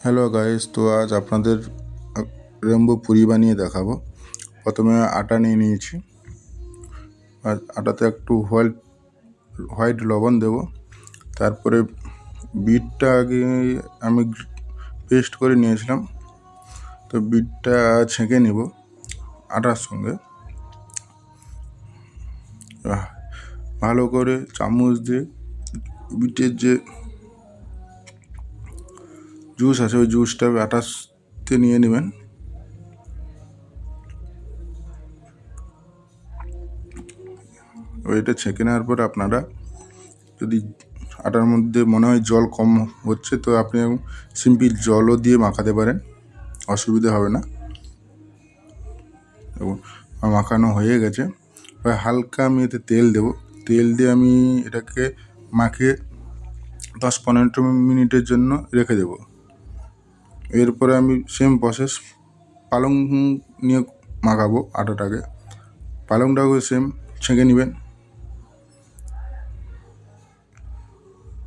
Hello guys, তো আজ আপনাদের রেম্বো পুরি বানিয়ে দেখাবো। প্রথমে আটা নিয়ে নিয়েছি, আর আটাতে একটু হোয়াইট লবণ দেব। তারপরে বিটটা আগে আমি পেস্ট করে নিয়েছিলাম, তো বিটটা ছেঁকে নিব আটার সঙ্গে। ভালো করে চামচ দিয়ে বিটের যে জুস আছে ওই জুসটা আটাতে নিয়ে নেবেন। ওইটা ছেঁকে নেওয়ার পর আপনারা যদি আটার মধ্যে মনে হয় জল কম হচ্ছে, তো আপনি সিম্পল জলও দিয়ে মাখাতে পারেন, অসুবিধা হবে না। এবং মাখানো হয়ে গেছে, হালকা আমি এতে তেল দেব। তেল দিয়ে আমি এটাকে মাখিয়ে 10-15 মিনিটের জন্য রেখে দেব। এরপরে আমি সেম প্রসেস পালং নিয়ে মাখাবো আটাটাকে। পালংটাকে সেম ছেঁকে নেবেন।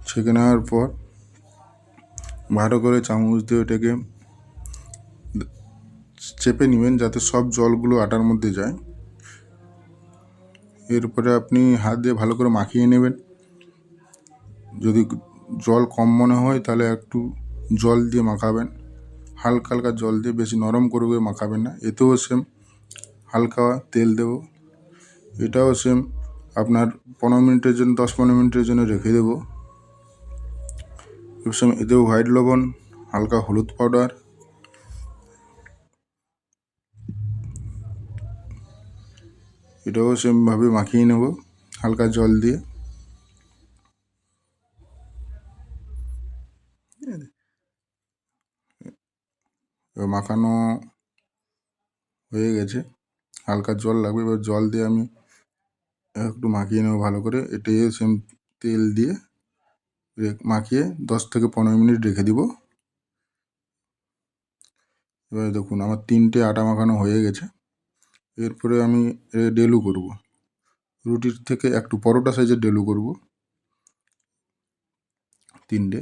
ছেঁকে নেওয়ার পর ভালো করে চামচ দিয়ে ওটাকে চেপে নেবেন যাতে সব জলগুলো আটার মধ্যে যায়। এরপরে আপনি হাত দিয়ে ভালো করে মাখিয়ে নেবেন। যদি জল কম মনে হয় তাহলে একটু জল দিয়ে মাখাবেন, হালকা হালকা জল দিয়ে, বেশি নরম করে মাখাবেন না। এতেও সেম হালকা তেল দেব। এটাও সেম আপনার 15 মিনিটের জন্য 10-15 মিনিটের জন্য রেখে দেবো। সেম এতেও হোয়াইট লবণ, হালকা হলুদ পাউডার, এটাও সেমভাবে মাখিয়ে নেব হালকা জল দিয়ে। মাখানো হয়ে গেছে, হালকা জল লাগবে। এবার জল দিয়ে আমি একটু মাখিয়ে নেব ভালো করে। এটাই সেম তেল দিয়ে মাখিয়ে 10-15 মিনিট রেখে দিব। এবার দেখুন আমার 3টে আটা মাখানো হয়ে গেছে। এরপরে আমি ডেলু করব, রুটির থেকে একটু পরোটা সাইজের ডেলু করব 3টে।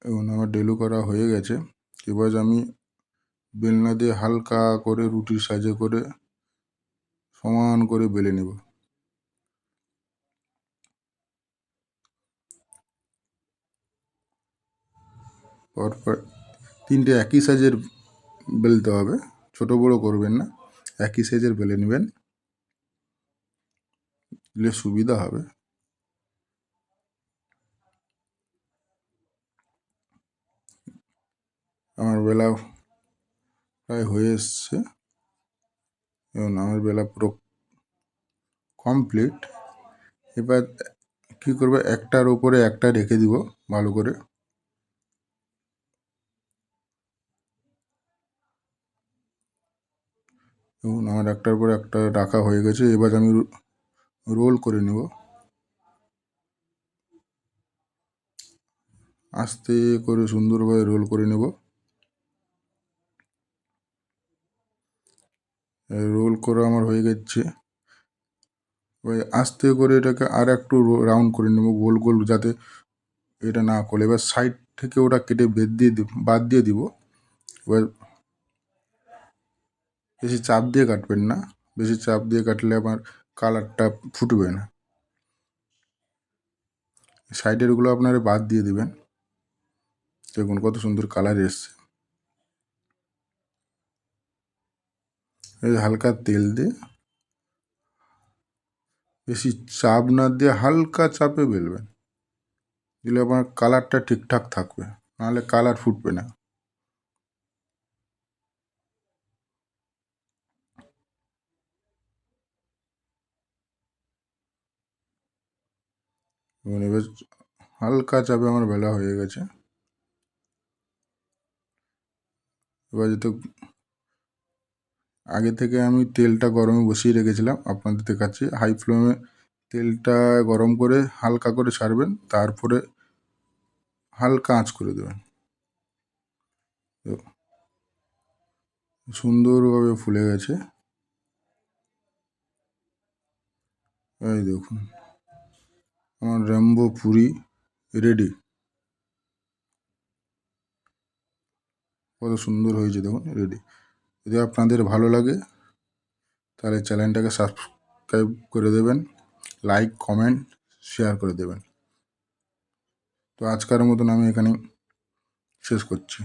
এবং আমার ডেলু করা হয়ে গেছে। এবার আমি বেলনা দিয়ে হালকা করে রুটির সাইজে করে সমান করে বেলে নেব। পরপর 3টে একই সাইজের বেলতে হবে, ছোট বড় করবেন না, একই সাইজের বেলে নেবেন, দিলে সুবিধা হবে। আমার বেলা প্রায় হয়ে এসছে এবং আমার বেলা পুরো কমপ্লিট। এবার কী করবো, একটার ওপরে একটা রেখে দিব ভালো করে। এবং আমার একটার পর একটা রাখা হয়ে গেছে। এবার আমি রোল করে নেব, আস্তে করে সুন্দরভাবে রোল করে নেব। রোল করা আমার হয়ে গেছে। ওই আস্তে করে এটাকে আর একটু রাউন্ড করে নেব গোল গোল, যাতে এটা না করে। এবার সাইড থেকে ওটা কেটে বাদ দিয়ে দিব। এবার বেশি চাপ দিয়ে কাটবেন না, বেশি চাপ দিয়ে কাটলে আমার কালারটা ফুটবে না। সাইডেরগুলো আপনারা বাদ দিয়ে দিবেন। দেখুন কত সুন্দর কালার এসছে। এই হালকা তেল দিয়ে, বেশি চাপ না দিয়ে হালকা চাপে বেলবেন, দিলে আপনার কালারটা ঠিকঠাক থাকবে, নাহলে কালার ফুটবে না। এবং এবার হালকা চাপে আমার বেলা হয়ে গেছে। এবার যেহেতু আগে থেকে আমি তেলটা গরমে বসিয়ে রেখেছিলাম, আপনাদের দেখাচ্ছি। হাই ফ্লেমে তেলটা গরম করে হালকা করে ছাড়বেন, তারপরে হালকা আঁচ করে দেবেন। সুন্দরভাবে ফুলে গেছে। এই দেখুন আমার রেম্বো পুরি রেডি। কত সুন্দর হয়েছে দেখুন, রেডি। যদি আপনাদের ভালো লাগে তাহলে চ্যানেলটাকে সাবস্ক্রাইব করে দেবেন, লাইক কমেন্ট শেয়ার করে দেবেন। তো আজকের মতন আমি এখানে শেষ করছি।